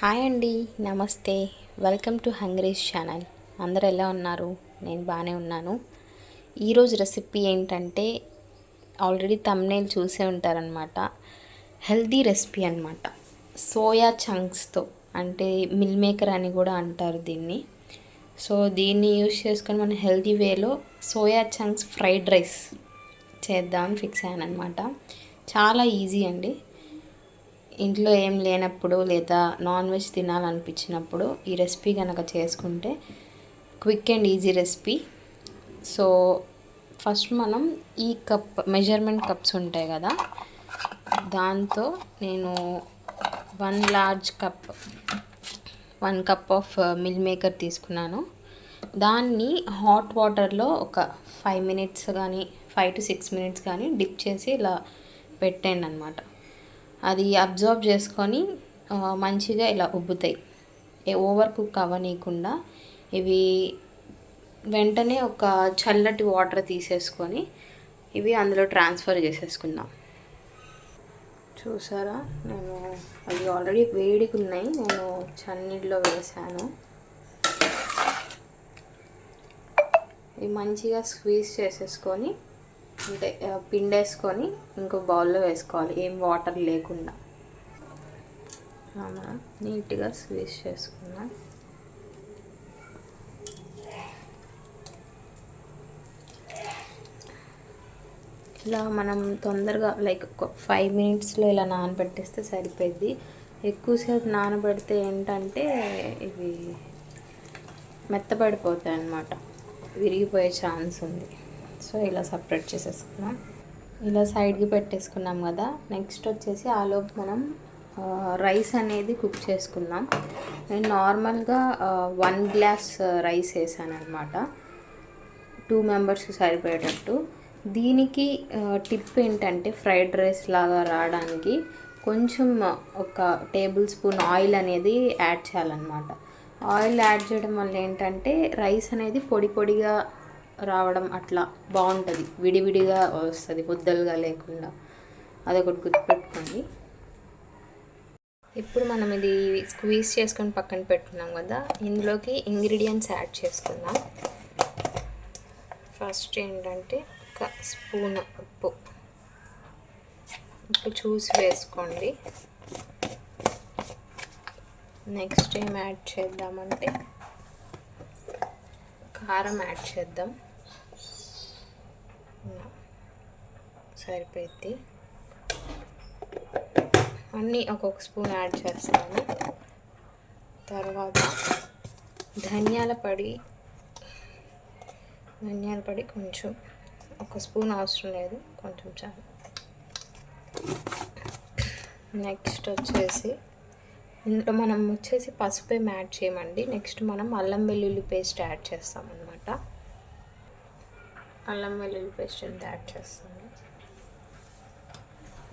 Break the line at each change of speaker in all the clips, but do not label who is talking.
Hi అండి, నమస్తే. Welcome to hungry's channel. అందరూ ఎలా ఉన్నారు? నేను బాగానే ఉన్నాను. ఈరోజు రెసిపీ ఏంటంటే ఆల్రెడీ థంబ్నెయిల్ చూసే ఉంటారనమాట. హెల్దీ రెసిపీ అనమాట. సోయా చంక్స్తో, అంటే మిల్ మేకర్ అని కూడా అంటారు దీన్ని. సో దీన్ని యూజ్ చేసుకొని మనం హెల్దీ వేలో సోయా చంక్స్ ఫ్రైడ్ రైస్ చేద్దామని ఫిక్స్ అయ్యాను అనమాట. చాలా ఈజీ అండి. ఇంట్లో ఏం లేనప్పుడు లేదా నాన్ వెజ్ తినాలనిపించినప్పుడు ఈ రెసిపీ కనుక చేసుకుంటే quick and easy recipe. So first మనం ఈ కప్ మెజర్మెంట్ కప్స్ ఉంటాయి కదా, దాంతో నేను 1 కప్ ఆఫ్ మిల్ మేకర్ తీసుకున్నాను. దాన్ని హాట్ వాటర్లో ఒక 5 మినిట్స్ కానీ 5 to 6 మినిట్స్ కానీ డిప్ చేసి ఇలా పెట్టండి అనమాట. అది అబ్జర్వ్ చేసుకొని మంచిగా ఇలా ఉబ్బుతాయి. ఓవర్ కుక్ అవ్వనీయకుండా ఇవి వెంటనే ఒక చల్లటి వాటర్ తీసేసుకొని ఇవి అందులో ట్రాన్స్ఫర్ చేసేసుకుందాం. చూసారా, నేను అవి ఆల్రెడీ వేడిగా ఉన్నాయి. నేను చన్నీళ్ళలో వేసాను. ఇవి మంచిగా స్క్వీజ్ చేసేసుకొని, అంటే పిండేసుకొని ఇంకో బౌల్లో వేసుకోవాలి, ఏం వాటర్ లేకుండా. నీట్గా స్క్వీజ్ చేసుకున్నాం. ఇలా మనం తొందరగా లైక్ ఒక 5 మినిట్స్లో ఇలా నానబెట్టేస్తే సరిపోద్ది. ఎక్కువసేపు నానబెడితే ఏంటంటే ఇవి మెత్తపడిపోతాయి అన్నమాట, విరిగిపోయే ఛాన్స్ ఉంది. సో ఇలా సపరేట్ చేసేసుకున్నాం. ఇలా సైడ్కి పెట్టేసుకున్నాం కదా. నెక్స్ట్ వచ్చేసి ఆలోపు మనం రైస్ అనేది కుక్ చేసుకుందాం. నేను నార్మల్గా 1 గ్లాస్ రైస్ వేసాను అనమాట, 2 మెంబర్స్కి సరిపోయేటట్టు. దీనికి టిప్ ఏంటంటే ఫ్రైడ్ రైస్ లాగా రావడానికి కొంచెం ఒక టేబుల్ స్పూన్ ఆయిల్ అనేది యాడ్ చేయాలన్నమాట. ఆయిల్ యాడ్ చేయడం వల్ల ఏంటంటే రైస్ అనేది పొడి పొడిగా రావడం అట్లా బాగుంటుంది, విడివిడిగా వస్తుంది, ముద్దలుగా లేకుండా. అదొకటి గుర్తుపెట్టుకోండి. ఇప్పుడు మనం ఇది స్క్వీజ్ చేసుకొని పక్కన పెట్టుకున్నాం కదా, ఇందులోకి ఇంగ్రీడియంట్స్ యాడ్ చేసుకుందాం. ఫస్ట్ ఏంటంటే ఒక స్పూన్ ఉప్పు చూసి వేసుకోండి. నెక్స్ట్ ఏం యాడ్ చేద్దామంటే కారం యాడ్ చేద్దాం, సరిపోద్ది. అన్నీ ఒక్కొక్క స్పూన్ యాడ్ చేస్తాను. తర్వాత ధనియాల పొడి కొంచెం, ఒక స్పూన్ అవసరం లేదు, కొంచెం చాలు. నెక్స్ట్ వచ్చేసి ఇందులో మనం పసుపు ఏం యాడ్ చేయమండి. నెక్స్ట్ మనం అల్లం వెల్లుల్లి పేస్ట్ యాడ్ చేస్తాం అన్నమాట. అల్లం వెల్లుల్లి పేస్ట్ ఎంత యాడ్ చేస్తాము.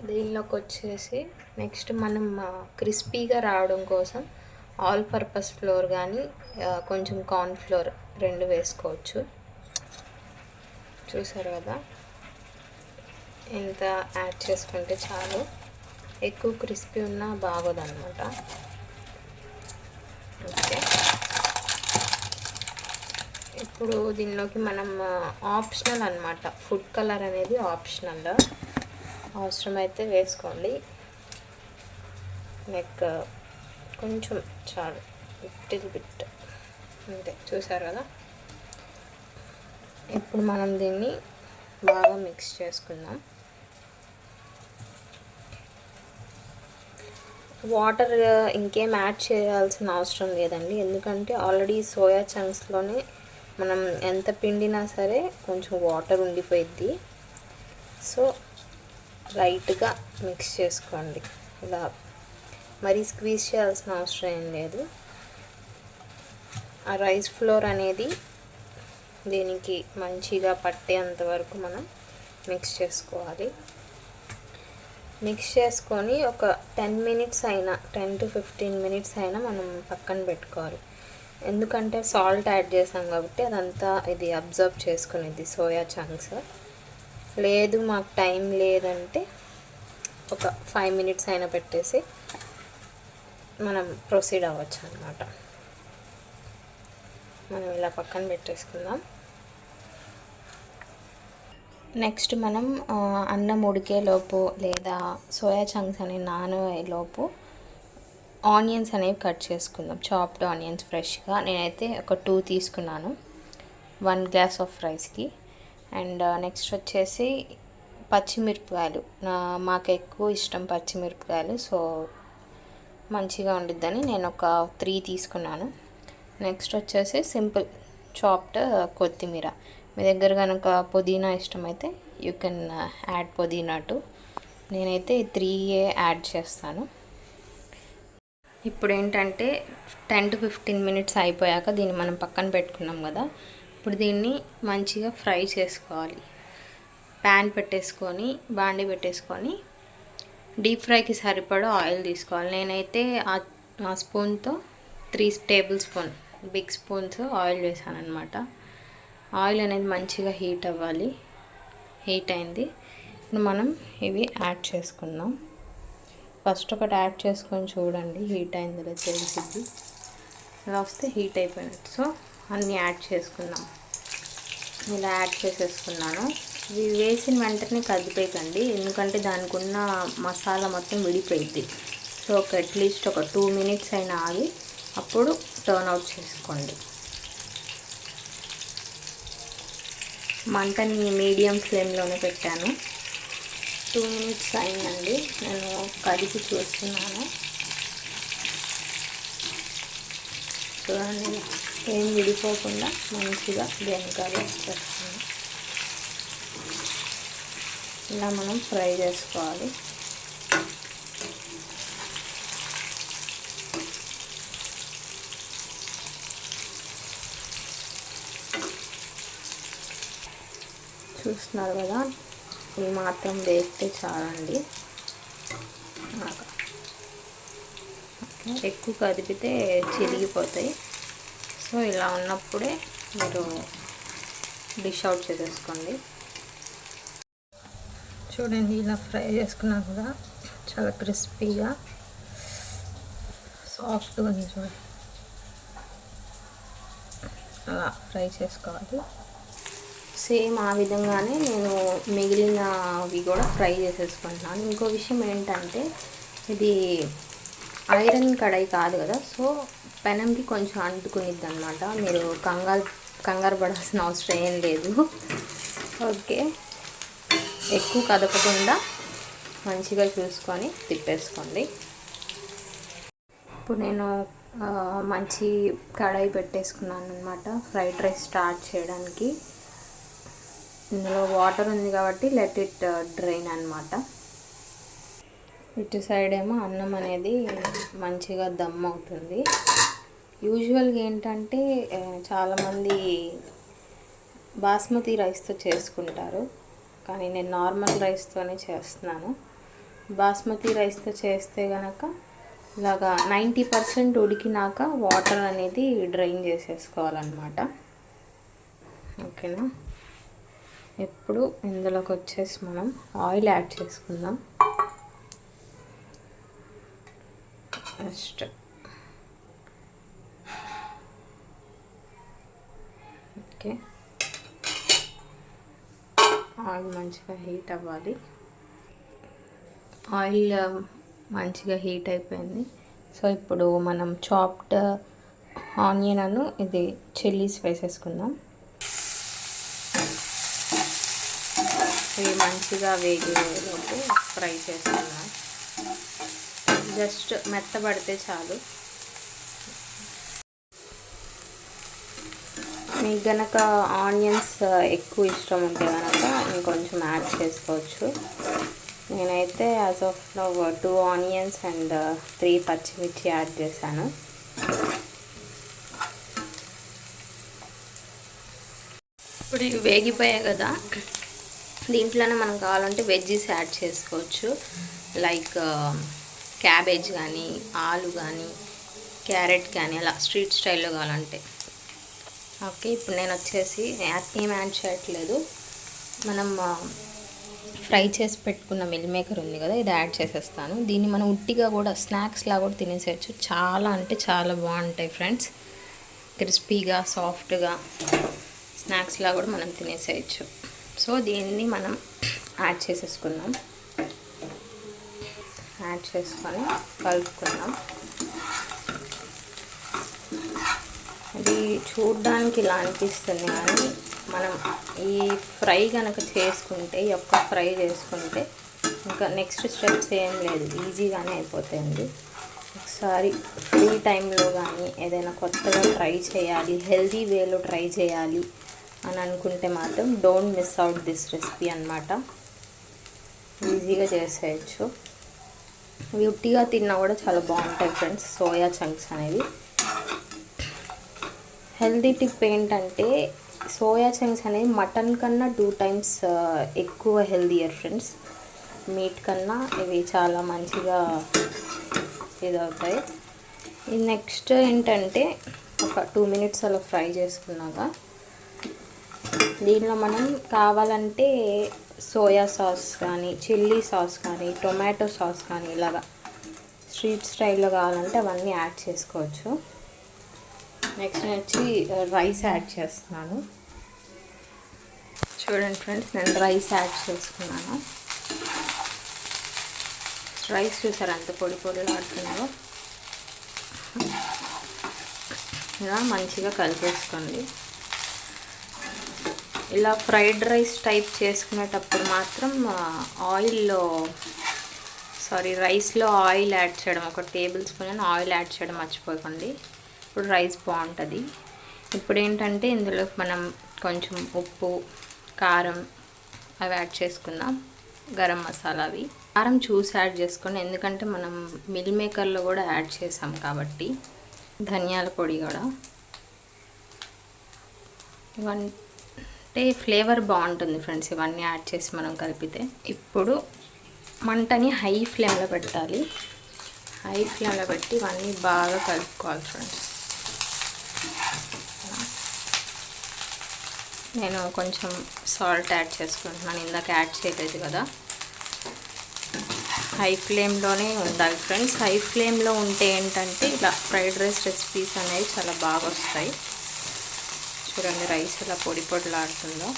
దీనిలోకి వచ్చేసి నెక్స్ట్ మనం క్రిస్పీగా రావడం కోసం ఆల్ పర్పస్ ఫ్లోర్ కానీ కొంచెం కార్న్ ఫ్లోర్ 2 వేసుకోవచ్చు. చూసారు కదా, ఎంత యాడ్ చేసుకుంటే చాలు. ఎక్కువ క్రిస్పీ ఉన్నా బాగోదన్నమాట. ఓకే, ఇప్పుడు దీనిలోకి మనం ఆప్షనల్ అన్నమాట, ఫుడ్ కలర్ అనేది ఆప్షనల్, అవసరమైతే వేసుకోండి. కొంచెం చాలు, లిటిల్ బిట్ అంతే. చూసారు కదా, ఇప్పుడు మనం దీన్ని బాగా మిక్స్ చేసుకుందాం. వాటర్ ఇంకేం యాడ్ చేయాల్సిన అవసరం లేదండి, ఎందుకంటే ఆల్రెడీ సోయా చంక్స్లోనే మనం ఎంత పిండినా సరే కొంచెం వాటర్ ఉండిపోయిద్ది. సో లైట్గా మిక్స్ చేసుకోండి. ఇలా మరీ స్క్వీజ్ చేయాల్సిన అవసరం ఏం లేదు. ఆ రైస్ ఫ్లోర్ అనేది దీనికి మంచిగా పట్టేంత వరకు మనం మిక్స్ చేసుకోవాలి. మిక్స్ చేసుకొని ఒక 10 మినిట్స్ అయినా, 10 to 15 మినిట్స్ అయినా మనం పక్కన పెట్టుకోవాలి. ఎందుకంటే సాల్ట్ యాడ్ చేసాం కాబట్టి అదంతా ఇది అబ్జర్వ్ చేసుకునేది సోయా చంక్స్. లేదు మాకు టైం లేదంటే ఒక 5 మినిట్స్ అయినా పెట్టేసి మనం ప్రొసీడ్ అవ్వచ్చు అన్నమాట. మనం ఇలా పక్కన పెట్టేసుకుందాం. నెక్స్ట్ మనం అన్నం ఉడికేలోపు లేదా సోయా చంక్స్ అని నానేలోపు ఆనియన్స్ అనేవి కట్ చేసుకుందాం. చాప్డ్ ఆనియన్స్ ఫ్రెష్గా నేనైతే ఒక 2 తీసుకున్నాను 1 గ్లాస్ ఆఫ్ రైస్కి. అండ్ నెక్స్ట్ వచ్చేసి పచ్చిమిరపకాయలు, మాకు ఎక్కువ ఇష్టం పచ్చిమిరపకాయలు, సో మంచిగా ఉండిద్దని నేను ఒక 3 తీసుకున్నాను. నెక్స్ట్ వచ్చేసి సింపుల్ చాప్డ్ కొత్తిమీర. మీ దగ్గర కనుక పుదీనా ఇష్టమైతే యూ కెన్ యాడ్ పుదీనా టు. నేనైతే 3 యాడ్ చేస్తాను. ఇప్పుడు ఏంటంటే 10 to 15 మినిట్స్ అయిపోయాక దీన్ని మనం పక్కన పెట్టుకున్నాం కదా, ఇప్పుడు దీన్ని మంచిగా ఫ్రై చేసుకోవాలి. ప్యాన్ పెట్టేసుకొని బాండి పెట్టేసుకొని డీప్ ఫ్రైకి సరిపడా ఆయిల్ తీసుకోవాలి. నేనైతే ఆ స్పూన్తో 3 table spoon big spoons oil వేసాను అనమాట. ఆయిల్ అనేది మంచిగా హీట్ అవ్వాలి. హీట్ అయింది. ఇప్పుడు మనం ఇవి యాడ్ చేసుకుందాం. ఫస్ట్ ఒకటి యాడ్ చేసుకొని చూడండి, హీట్ అయింది లేదా తెలిసిద్ది. ఇలా వస్తే హీట్ అయిపోయినట్టు. సో అన్నీ యాడ్ చేసుకుందాం. ఇలా యాడ్ చేసేసుకున్నాను. ఇవి వేసిన వెంటనే కదిపేయకండి, ఎందుకంటే దానికి ఉన్న మసాలా మొత్తం విడిపోయిద్ది. సో అట్లీస్ట్ ఒక 2 మినిట్స్ అయినా ఆగి అప్పుడు టర్న్ అవుట్ చేసుకోండి. మంటని మీడియం ఫ్లేమ్లోనే పెట్టాను. 2 మినిట్స్ అయిందండి. నేను కదిపి చూస్తున్నాను. చూడండి, ఏం విడిపోకుండా మంచిగా వెనకాల వచ్చేస్తుంది. ఇలా మనం ఫ్రై చేసుకోవాలి. చూస్తున్నారు కదా, ఈ మాత్రం వేస్తే చాలండి. ఎక్కువ కదిపితే చిరిగిపోతాయి. సో ఇలా ఉన్నప్పుడే మీరు డిష్ అవుట్ చేసేసుకోండి. చూడండి, ఇలా ఫ్రై చేసుకున్నాను కదా, చాలా క్రిస్పీగా సాఫ్ట్గా ఉంది. చూడండి, అలా ఫ్రై చేసుకోవాలి. సేమ్ ఆ విధంగానే నేను మిగిలినవి కూడా ఫ్రై చేసేసుకుంటున్నాను. ఇంకో విషయం ఏంటంటే, ఇది ఐరన్ కడాయి కాదు కదా, సో పెనంకి కొంచెం అంటుకునిద్ది అనమాట. మీరు కంగారు పడాల్సిన అవసరం ఏం లేదు. ఓకే, ఎక్కువ కదపకుండా మంచిగా చూసుకొని తిప్పేసుకోండి. ఇప్పుడు నేను మంచి కడాయి పెట్టేసుకున్నాను అనమాట ఫ్రైడ్ రైస్ స్టార్ట్ చేయడానికి. ఇందులో వాటర్ ఉంది కాబట్టి లెట్ ఇట్ డ్రైన్ అనమాట. ఇటు సైడ్ ఏమో అన్నం అనేది మంచిగా దమ్ అవుతుంది. యూజువల్గా ఏంటంటే చాలామంది బాస్మతి రైస్తో చేసుకుంటారు, కానీ నేను నార్మల్ రైస్తోనే చేస్తున్నాను. బాస్మతి రైస్తో చేస్తే కనుక ఇలాగా 90% ఉడికినాక వాటర్ అనేది డ్రైన్ చేసేసుకోవాలన్నమాట. ఓకేనా, ఇప్పుడు ఇందులోకి వచ్చేసి మనం ఆయిల్ యాడ్ చేసుకుందాం. ఫస్ట్ ఓకే, ఆయిల్ మంచిగా హీట్ అవ్వాలి. ఆయిల్ మంచిగా హీట్ అయిపోయింది. సో ఇప్పుడు మనం చాప్డ్ ఆనియన్ అను ఇది చిల్లీస్ వేసేసుకుందాం. ఇవి మంచిగా వేగేలోపు ఫ్రై చేసుకుందాం. జస్ట్ మెత్తబడితే చాలు. మీకు గనక ఆనియన్స్ ఎక్కువ ఇష్టం ఉంటే కనుక ఇంకొంచెం యాడ్ చేసుకోవచ్చు. నేనైతే as of now 2 onions and 3 పచ్చిమిర్చి యాడ్ చేశాను. ఇప్పుడు ఇవి వేగిపోయాయి కదా, దీంట్లోనే మనం కావాలంటే వెజ్జీస్ యాడ్ చేసుకోవచ్చు. లైక్ క్యాబేజ్ కానీ, ఆలు కానీ, క్యారెట్ కానీ, అలా స్ట్రీట్ స్టైల్లో కావాలంటే. ఓకే, ఇప్పుడు నేను వచ్చేసి ఏం యాడ్ చేయట్లేదు. మనం ఫ్రై చేసి పెట్టుకున్న మిల్ మేకర్ ఉంది కదా, ఇది యాడ్ చేసేస్తాను. దీన్ని మనం ఉట్టిగా కూడా స్నాక్స్లా కూడా తినేసేయచ్చు. చాలా అంటే చాలా బాగుంటాయి ఫ్రెండ్స్. క్రిస్పీగా సాఫ్ట్గా స్నాక్స్లా కూడా మనం తినేసేయచ్చు. సో దీన్ని మనం యాడ్ చేసేసుకుందాం. యాడ్ చేసుకొని కలుపుకుందాం. అది చూడ్డానికి ఇలా అనిపిస్తుంది, కానీ మనం ఈ ఫ్రై కనుక చేసుకుంటే, ఈ ఒక్క ఫ్రై చేసుకుంటే ఇంకా నెక్స్ట్ స్టెప్స్ ఏం లేదు, ఈజీగానే అయిపోతాయండి. ఒకసారి ఫ్రీ టైంలో కానీ ఏదైనా కొత్తగా ట్రై చేయాలి, హెల్తీ వేలో ట్రై చేయాలి అని అనుకుంటే మాత్రం don't miss out this recipe అన్నమాట. ఈజీగా చేసేయచ్చు. ఇవి ఉట్టిగా తిన్నా కూడా చాలా బాగుంటాయి ఫ్రెండ్స్, సోయా చంక్స్ అనేవి. హెల్తీ టిప్ ఏంటంటే సోయా చంక్స్ అనేవి మటన్ కన్నా 2 times ఎక్కువ హెల్దీయర్ ఫ్రెండ్స్. మీట్ కన్నా ఇవి చాలా మంచిగా ఇదవుతాయి. ఇది నెక్స్ట్ ఏంటంటే ఒక 2 minutes అలా ఫ్రై చేసుకున్నాక దీనిలో మనం కావాలంటే సోయా సాస్ కానీ, చిల్లీ సాస్ కానీ, టొమాటో సాస్ కానీ ఇలాగా స్ట్రీట్ స్టైల్లో కావాలంటే అవన్నీ యాడ్ చేసుకోవచ్చు. నెక్స్ట్ వచ్చి రైస్ యాడ్ చేస్తున్నాను. చూడండి ఫ్రెండ్స్, నేను రైస్ యాడ్ చేసుకున్నాను. రైస్ చూసారు అంత పొడి పొడిలో ఆడుతున్నారో. ఇలా మంచిగా కలిపేసుకోండి. ఇలా ఫ్రైడ్ రైస్ టైప్ చేసుకునేటప్పుడు మాత్రం రైస్లో ఆయిల్ యాడ్ చేయడం, 1 tablespoon ఆయిల్ యాడ్ చేయడం మర్చిపోకండి. ఇప్పుడు రైస్ బాగుంటుంది. ఇప్పుడు ఏంటంటే ఇందులో మనం కొంచెం ఉప్పు, కారం అవి యాడ్ చేసుకుందాం. గరం మసాలా అవి కారం చూసి యాడ్ చేసుకోండి, ఎందుకంటే మనం మిల్ మేకర్లో కూడా యాడ్ చేసాం కాబట్టి. ధనియాల పొడి కూడా, ఇవంటే ఫ్లేవర్ బాగుంటుంది ఫ్రెండ్స్, ఇవన్నీ యాడ్ చేసి మనం కలిపితే. ఇప్పుడు మంటని హై ఫ్లేమ్లో పెట్టాలి. హై ఫ్లేమ్లో పెట్టి ఇవన్నీ బాగా కలుపుకోవాలి ఫ్రెండ్స్. నేను కొంచెం సాల్ట్ యాడ్ చేసుకుంటున్నాను, ఇందాక యాడ్ చేయలేదు కదా. హై ఫ్లేమ్లోనే ఉండాలి ఫ్రెండ్స్. హై ఫ్లేమ్లో ఉంటే ఏంటంటే ఇలా ఫ్రైడ్ రైస్ రెసిపీస్ అనేవి చాలా బాగా వస్తాయి. చూడండి రైస్ ఇలా పొడి పొడిలాడుతుందో.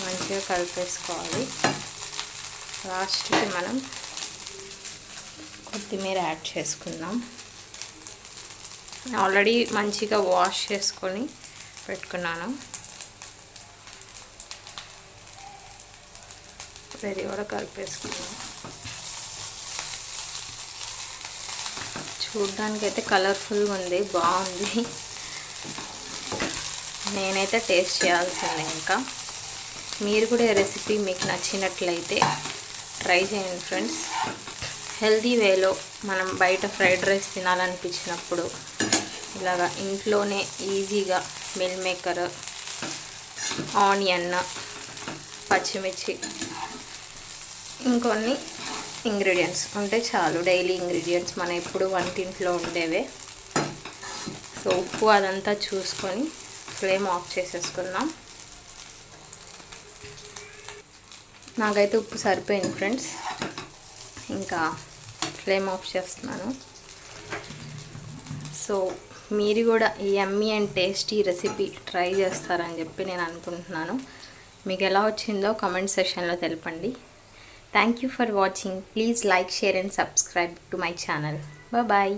మంచిగా కలిపేసుకోవాలి. లాస్ట్కి మనం కొత్తిమీర యాడ్ చేసుకుందాం. ఆల్రెడీ మంచిగా వాష్ చేసుకొని పెట్టుకున్నాను. ఇది కూడా కలిపేసుకున్నాను. చూడ్డానికి అయితే కలర్ఫుల్గా ఉంది, బాగుంది. నేనైతే టేస్ట్ చేయాల్సిందే. ఇంకా మీరు కూడా ఈ రెసిపీ మీకు నచ్చినట్లయితే ట్రై చేయండి ఫ్రెండ్స్. హెల్తీ వేలో మనం బయట ఫ్రైడ్ రైస్ తినాలనిపించినప్పుడు ఇలాగా ఇంట్లోనే ఈజీగా మిల్ మేకర్, ఆనియన్, పచ్చిమిర్చి, ఇంకొన్ని ఇంగ్రీడియంట్స్ ఉంటే చాలు. డైలీ ఇంగ్రీడియంట్స్ మన ఎప్పుడు వంటింట్లో ఉండేవే. సో ఉప్పు అదంతా చూసుకొని ఫ్లేమ్ ఆఫ్ చేసేసుకుందాం. నాకైతే ఉప్పు సరిపోయింది ఫ్రెండ్స్. ఇంకా ఫ్లేమ్ ఆఫ్ చేస్తున్నాను. సో మీరు కూడా ఈ యమ్మీ అండ్ టేస్టీ రెసిపీ ట్రై చేస్తారని చెప్పి నేను అనుకుంటున్నాను. మీకు ఎలా వచ్చిందో కామెంట్ సెక్షన్లో తెలపండి. Thank you for watching. Please like, share and subscribe to my channel. Bye.